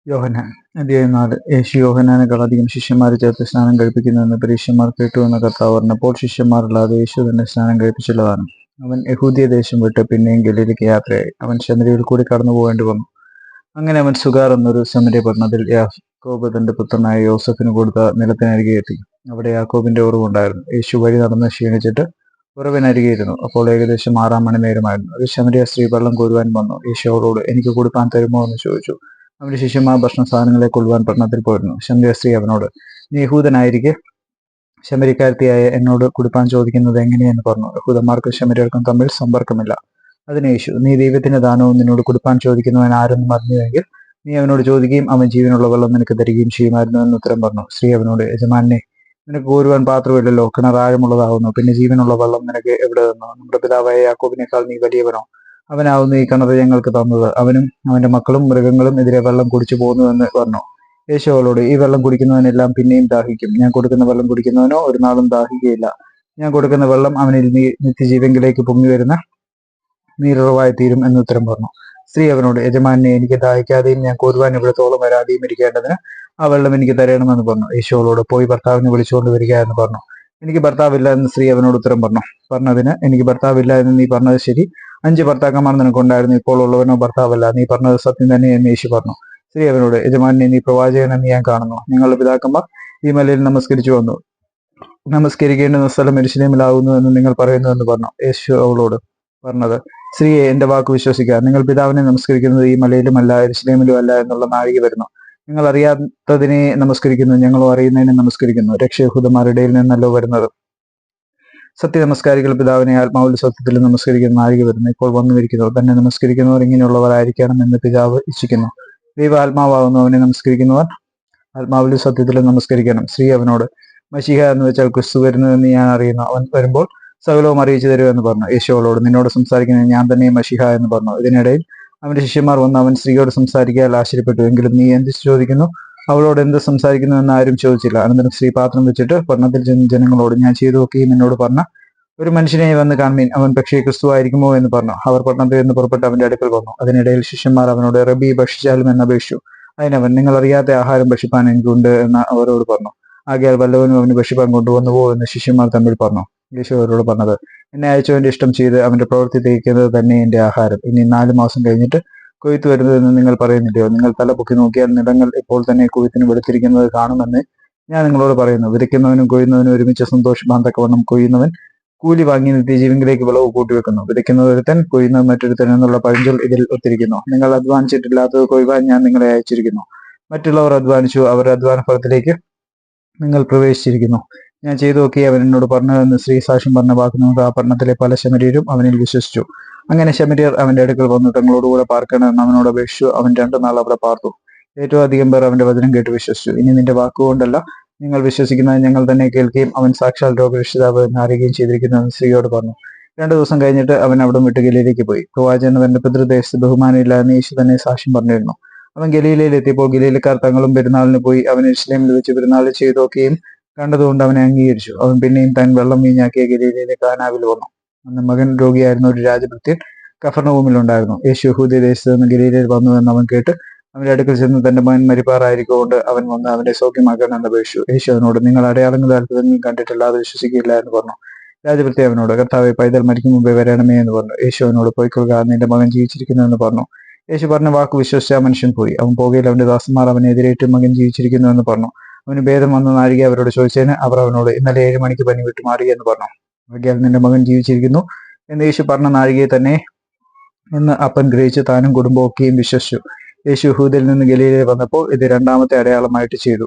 യോഹന്നാൻ അധ്യായം 4. യേശു യോഹന്നാനേക്കാൾ അധികം ശിഷ്യന്മാരെ ചേർത്ത് സ്നാനം കഴിപ്പിക്കുന്നുവെന്ന് പരീശന്മാർ കേട്ടുവെന്ന് കർത്താവ് പറഞ്ഞപ്പോൾ ശിഷ്യന്മാരല്ലാതെ യേശു തന്നെ സ്നാനം കഴിപ്പിച്ചുള്ളതാണ്. അവൻ യഹൂദ്യ ദേശം വിട്ട് പിന്നെയും ഗലീലയ്ക്ക് യാത്രയായി. അവൻ ശമര്യയിൽ കൂടി കടന്നു പോകേണ്ടി വന്നു. അങ്ങനെ അവൻ സുഗാർ എന്നൊരു ശമര്യ പട്ടണത്തിൽ യാക്കോബ് തന്റെ പുത്രനായ യോസഫിന് കൊടുത്ത നിലത്തിനരികെ എത്തി. അവിടെ യാക്കോബിന്റെ ഉറവുണ്ടായിരുന്നു. യേശു വഴി നടന്ന് ക്ഷീണിച്ചിട്ട് ഉറവിനരികെ ഇരുന്നു. അപ്പോൾ ഏകദേശം 6 മണി നേരമായിരുന്നു. ഒരു ശമര്യ സ്ത്രീ വെള്ളം കോരുവാൻ വന്നു. യേശു അവളോട്, എനിക്ക് കുടിപ്പാൻ തരുമോ എന്ന് ചോദിച്ചു. അവന്റെ ശിഷ്യന്മാർ ഭക്ഷണ സാധനങ്ങളെ കൊള്ളുവാൻ പട്ടണത്തിൽ പോയിരുന്നു. ശമര്യ സ്ത്രീ അവനോട്, നീ യഹൂദനായിരിക്കെ ശമര്യക്കാരത്തിയായ എന്നോട് കുടിപ്പാൻ ചോദിക്കുന്നത് എങ്ങനെയെന്ന് പറഞ്ഞു. യഹൂദന്മാർക്കും ശമര്യർക്കും തമ്മിൽ സമ്പർക്കമില്ല. അതിന് യേശു, നീ ദൈവത്തിന്റെ ദാനവും നിന്നോട് കുടിപ്പാൻ ചോദിക്കുന്നവൻ ആരെന്നും അറിഞ്ഞുവെങ്കിൽ നീ അവനോട് ചോദിക്കുകയും അവൻ ജീവനുള്ള വെള്ളം നിനക്ക് തരികയും ചെയ്യുമായിരുന്നു എന്ന് ഉത്തരം പറഞ്ഞു. സ്ത്രീ അവനോട്, യജമാനെ, നിനക്ക് കോരുവാൻ പാത്രമില്ലല്ലോ, കിണർ ആഴമുള്ളതാവുന്നു, പിന്നെ ജീവനുള്ള വെള്ളം നിനക്ക് എവിടെ നിന്നു? നമ്മുടെ പിതാവായ യാക്കോബിനേക്കാൾ നീ വലിയവനോ? അവനാവുന്നു ഈ കിണർ ഞങ്ങൾക്ക് തന്നത്. അവനും അവന്റെ മക്കളും മൃഗങ്ങളും എതിരെ വെള്ളം കുടിച്ചു പോകുന്നുവെന്ന് പറഞ്ഞു. യേശു അവളോട്, ഈ വെള്ളം കുടിക്കുന്നവനെല്ലാം പിന്നെയും ദാഹിക്കും. ഞാൻ കൊടുക്കുന്ന വെള്ളം കുടിക്കുന്നവനോ ഒരു നാളും ദാഹിക്കുകയില്ല. ഞാൻ കൊടുക്കുന്ന വെള്ളം അവനിൽ നിത്യജീവങ്കിലേക്ക് പൊങ്ങി വരുന്ന നീരുറവായി തീരും എന്ന് ഉത്തരം പറഞ്ഞു. സ്ത്രീ അവനോട്, യജമാനെ, എനിക്ക് ദാഹിക്കാതെയും ഞാൻ കോരുവാൻ ഇവിടത്തോളം വരാതെയും ഇരിക്കേണ്ടതിന് ആ വെള്ളം എനിക്ക് തരണമെന്ന് പറഞ്ഞു. യേശു അവളോട്, പോയി ഭർത്താവിനെ വിളിച്ചുകൊണ്ട് വരിക എന്ന് പറഞ്ഞു. എനിക്ക് ഭർത്താവില്ല എന്ന് സ്ത്രീ അവനോട് ഉത്തരം പറഞ്ഞതിന്, എനിക്ക് ഭർത്താവില്ല എന്ന് നീ പറഞ്ഞത് ശരി. 5 ഭർത്താക്കന്മാർ നിനക്കുണ്ടായിരുന്നു, ഇപ്പോൾ ഉള്ളവനോ ഭർത്താവല്ല. നീ പറഞ്ഞത് സത്യം തന്നെ എന്ന് യേശു പറഞ്ഞു. സ്ത്രീ അവനോട്, യജമാനെ, നീ പ്രവാചകനെന്ന് ഞാൻ കാണുന്നു. ഞങ്ങളുടെ പിതാക്കന്മാർ ഈ മലയിൽ നമസ്കരിച്ചു വന്നു. നമസ്കരിക്കേണ്ടുന്ന സ്ഥലം യെരൂശലേമിലാകുന്നു എന്ന് നിങ്ങൾ പറയുന്നു എന്ന് പറഞ്ഞു. യേശു അവളോട് പറഞ്ഞത്, സ്ത്രീയെ, എന്റെ വാക്ക് വിശ്വസിക്കുക. നിങ്ങൾ പിതാവിനെ നമസ്കരിക്കുന്നത് ഈ മലയിലുമല്ല യെരൂശലേമിലും അല്ല എന്നുള്ള നാഴിക വരുന്നു. നിങ്ങൾ അറിയാത്തതിനെ നമസ്കരിക്കുന്നു, ഞങ്ങളോ അറിയുന്നതിനെ നമസ്കരിക്കുന്നു. രക്ഷ യഹൂദന്മാരുടെ ഇടയിൽ നിന്നല്ലോ വരുന്നത്. സത്യ നമസ്കാരികൾ പിതാവിനെ ആത്മാവിൽ സത്യത്തിൽ നമസ്കരിക്കുന്ന നാഴിക വരുന്നു, ഇപ്പോൾ വന്നുമിരിക്കുന്നു. തന്നെ നമസ്കരിക്കുന്നവർ ഇങ്ങനെയുള്ളവരായിരിക്കണം എന്ന് പിതാവ് ഇച്ഛിക്കുന്നു. ദൈവ ആത്മാവാകുന്നു. അവനെ നമസ്കരിക്കുന്നവർ ആത്മാവിലും സത്യത്തിലും നമസ്കരിക്കണം. സ്ത്രീ അവനോട്, മശീഹ എന്ന് വെച്ചാൽ ക്രിസ്തു വരുന്നുവെന്ന് ഞാൻ അറിയുന്നു. അവൻ വരുമ്പോൾ സകലവും അറിയിച്ചു തരുമെന്ന് പറഞ്ഞു. യേശു അവളോട്, നിന്നോട് സംസാരിക്കുന്നത് ഞാൻ തന്നെ മശീഹ എന്ന് പറഞ്ഞു. ഇതിനിടയിൽ അവന്റെ ശിഷ്യന്മാർ വന്ന് അവൻ സ്ത്രീയോട് സംസാരിക്കാൻ ആശ്ചര്യപ്പെട്ടു. എങ്കിലും നീ എന്ത് ചോദിക്കുന്നു? അവളോട് എന്ത് സംസാരിക്കുന്നു എന്ന് ആരും ചോദിച്ചില്ല. അനന്തരം സ്ത്രീ പാത്രം വെച്ചിട്ട് പട്ടണത്തിൽ ചെന്ന് ജനങ്ങളോട്, ഞാൻ ചെയ്തു നോക്കുകയും എന്നോട് പറഞ്ഞ ഒരു മനുഷ്യനെ വന്ന് കാണുമീൻ, അവൻ പക്ഷേ ക്രിസ്തു ആയിരിക്കുമോ എന്ന് പറഞ്ഞു. അവർ പട്ടണത്തിൽ നിന്ന് പുറപ്പെട്ട് അവന്റെ അടുക്കൽ വന്നു. അതിനിടയിൽ ശിഷ്യന്മാർ അവനോട്, റബ്ബി, ഭക്ഷിച്ചാലും എന്ന് അപേക്ഷിച്ചു. അതിനവൻ, നിങ്ങൾ അറിയാത്ത ആഹാരം ഭക്ഷിപ്പാൻ എനിക്കുണ്ട് എന്ന് അവരോട് പറഞ്ഞു. ആകയാൽ വല്ലവനും അവന് ഭക്ഷിപ്പാൻ കൊണ്ടുവന്നുവോ എന്ന് ശിഷ്യന്മാർ തമ്മിൽ പറഞ്ഞു. യേശു അവരോട് പറഞ്ഞത്, എന്നെ അയച്ചവന്റെ ഇഷ്ടം ചെയ്ത് അവന്റെ പ്രവൃത്തി തികയ്ക്കുന്നത് തന്നെ എന്റെ ആഹാരം. ഇനി 4 മാസം കഴിഞ്ഞിട്ട് കൊയ്ത്ത് വരുന്നതെന്ന് നിങ്ങൾ പറയുന്നില്ലയോ? നിങ്ങൾ തല പൊക്കി നോക്കിയാൽ നിലങ്ങൾ ഇപ്പോൾ തന്നെ കൊയ്ത്തിന് വെളുത്തിരിക്കുന്നത് കാണുമെന്ന് ഞാൻ നിങ്ങളോട് പറയുന്നു. വിതയ്ക്കുന്നവനും കൊയ്യുന്നവനും ഒരുമിച്ച് സന്തോഷിപ്പാൻ തക്കവണ്ണം കൊയ്യുന്നവൻ കൂലി വാങ്ങി നിത്യജീവനിലേക്ക് വിളവ് കൂട്ടിവെക്കുന്നു. വിതയ്ക്കുന്നത് ഒരുത്തൻ, കൊയ്യുന്നത് മറ്റൊരുത്തൻ എന്നുള്ള പഴഞ്ചൊൽ ഇതിൽ ഒത്തിരിക്കുന്നു. നിങ്ങൾ അധ്വാനിച്ചിട്ടില്ലാത്തത് കൊയ്യുവാൻ ഞാൻ നിങ്ങളെ അയച്ചിരിക്കുന്നു. മറ്റുള്ളവർ അധ്വാനിച്ചു, അവരുടെ അധ്വാന ഫലത്തിലേക്ക് നിങ്ങൾ പ്രവേശിച്ചിരിക്കുന്നു. ഞാൻ ചെയ്തു നോക്കി അവൻ എന്നോട് പറഞ്ഞതെന്ന് സ്ത്രീ സാക്ഷ്യം പറഞ്ഞ വാക്ക് നമുക്ക് ആ പട്ടണത്തിലെ പല ശമര്യരും അവനിൽ വിശ്വസിച്ചു. അങ്ങനെ ശമര്യർ അവന്റെ അടുക്കൽ വന്നു തങ്ങളോടുകൂടെ പാർക്കണമെന്ന് അവനോട് അപേക്ഷിച്ചു. അവൻ 2 നാൾ അവിടെ പാർത്തു. ഏറ്റവും അധികം പേർ അവന്റെ വചനം കേട്ട് വിശ്വസിച്ചു. ഇനി നിന്റെ വാക്കുകൊണ്ടല്ല നിങ്ങൾ വിശ്വസിക്കുന്നത്, ഞങ്ങൾ തന്നെ കേൾക്കുകയും അവൻ സാക്ഷാൽ രോഗരക്ഷിതാവ് എന്ന് അറിയുകയും ചെയ്തിരിക്കുന്നു എന്ന് സ്ത്രീയോട് പറഞ്ഞു. 2 ദിവസം കഴിഞ്ഞിട്ട് അവൻ അവിടെ വിട്ട് ഗലീലയിലേക്ക് പോയി. പ്രവാചകൻ തന്റെ പിതൃദേശത്ത് ബഹുമാനമില്ല എന്ന് യേശു തന്നെ സാക്ഷ്യം പറഞ്ഞിരുന്നു. അവൻ ഗലീലയിൽ എത്തിയപ്പോൾ ഗലീലക്കാർ തങ്ങളും പെരുന്നാളിന് പോയി. അവൻ യെരൂശലേമിൽ വെച്ച് പെരുന്നാൾ ചെയ്തു നോക്കുകയും കണ്ടതുകൊണ്ട് അവനെ അംഗീകരിച്ചു. അവൻ പിന്നെയും താൻ വെള്ളം വീഞ്ഞാക്കിയ ഗലീലയിലെ കാനാവിൽ വന്നു. അന്ന് മകൻ രോഗിയായിരുന്ന ഒരു രാജഭൃത്യൻ കഫർന്നഹൂമിലുണ്ടായിരുന്നു. യേശു യഹൂദ്യ ദേശത്ത് നിന്ന് ഗലീലയിൽ വന്നു എന്ന് അവൻ കേട്ട് അവന്റെ അടുക്കൽ ചെന്ന് തന്റെ മകൻ മരിപ്പാറായിരിക്കൊണ്ട് അവൻ വന്ന് അവന്റെ സൗഖ്യമാക്കണമെന്ന് അപേക്ഷിച്ചു. യേശു അവനോട്, നിങ്ങൾ അടയാളങ്ങൾ അത്ഭുതങ്ങളും കണ്ടിട്ടില്ലാതെ വിശ്വസിക്കില്ല എന്ന് പറഞ്ഞു. രാജഭൃത്യ അവനോട്, കർത്താവെ, പൈതൽ മരിക്കും മുമ്പേ വരണമേ എന്ന് പറഞ്ഞു. യേശു അവനോട്, പോയിക്കൊള്ളുക, നിന്റെ മകൻ ജീവിച്ചിരിക്കുന്നു എന്ന് പറഞ്ഞു. യേശു പറഞ്ഞ വാക്ക് വിശ്വസിച്ച ആ മനുഷ്യൻ പോയി. അവൻ പോകയിൽ അവന്റെ ദാസന്മാർ അവനെ എതിരേറ്റ് മകൻ ജീവിച്ചിരിക്കുന്നു എന്ന് പറഞ്ഞു. അവന് ഭേദം വന്ന നാഴിക അവരോട് ചോദിച്ചതിന് അവർ അവനോട്, ഇന്നലെ 7 മണിക്ക് പനി വിട്ടു മാറി എന്ന് പറഞ്ഞു. ആകയാൽ നിന്റെ മകൻ ജീവിച്ചിരിക്കുന്നു എന്ന് യേശു പറഞ്ഞ നാഴികയെ തന്നെ എന്ന് അപ്പൻ ഗ്രഹിച്ച് താനും കുടുംബമൊക്കെയും വിശ്വസിച്ചു. യേശു യഹൂദയിൽ നിന്ന് ഗലീലയിൽ വന്നപ്പോൾ ഇത് 2ാമത്തെ അടയാളമായിട്ട് ചെയ്തു.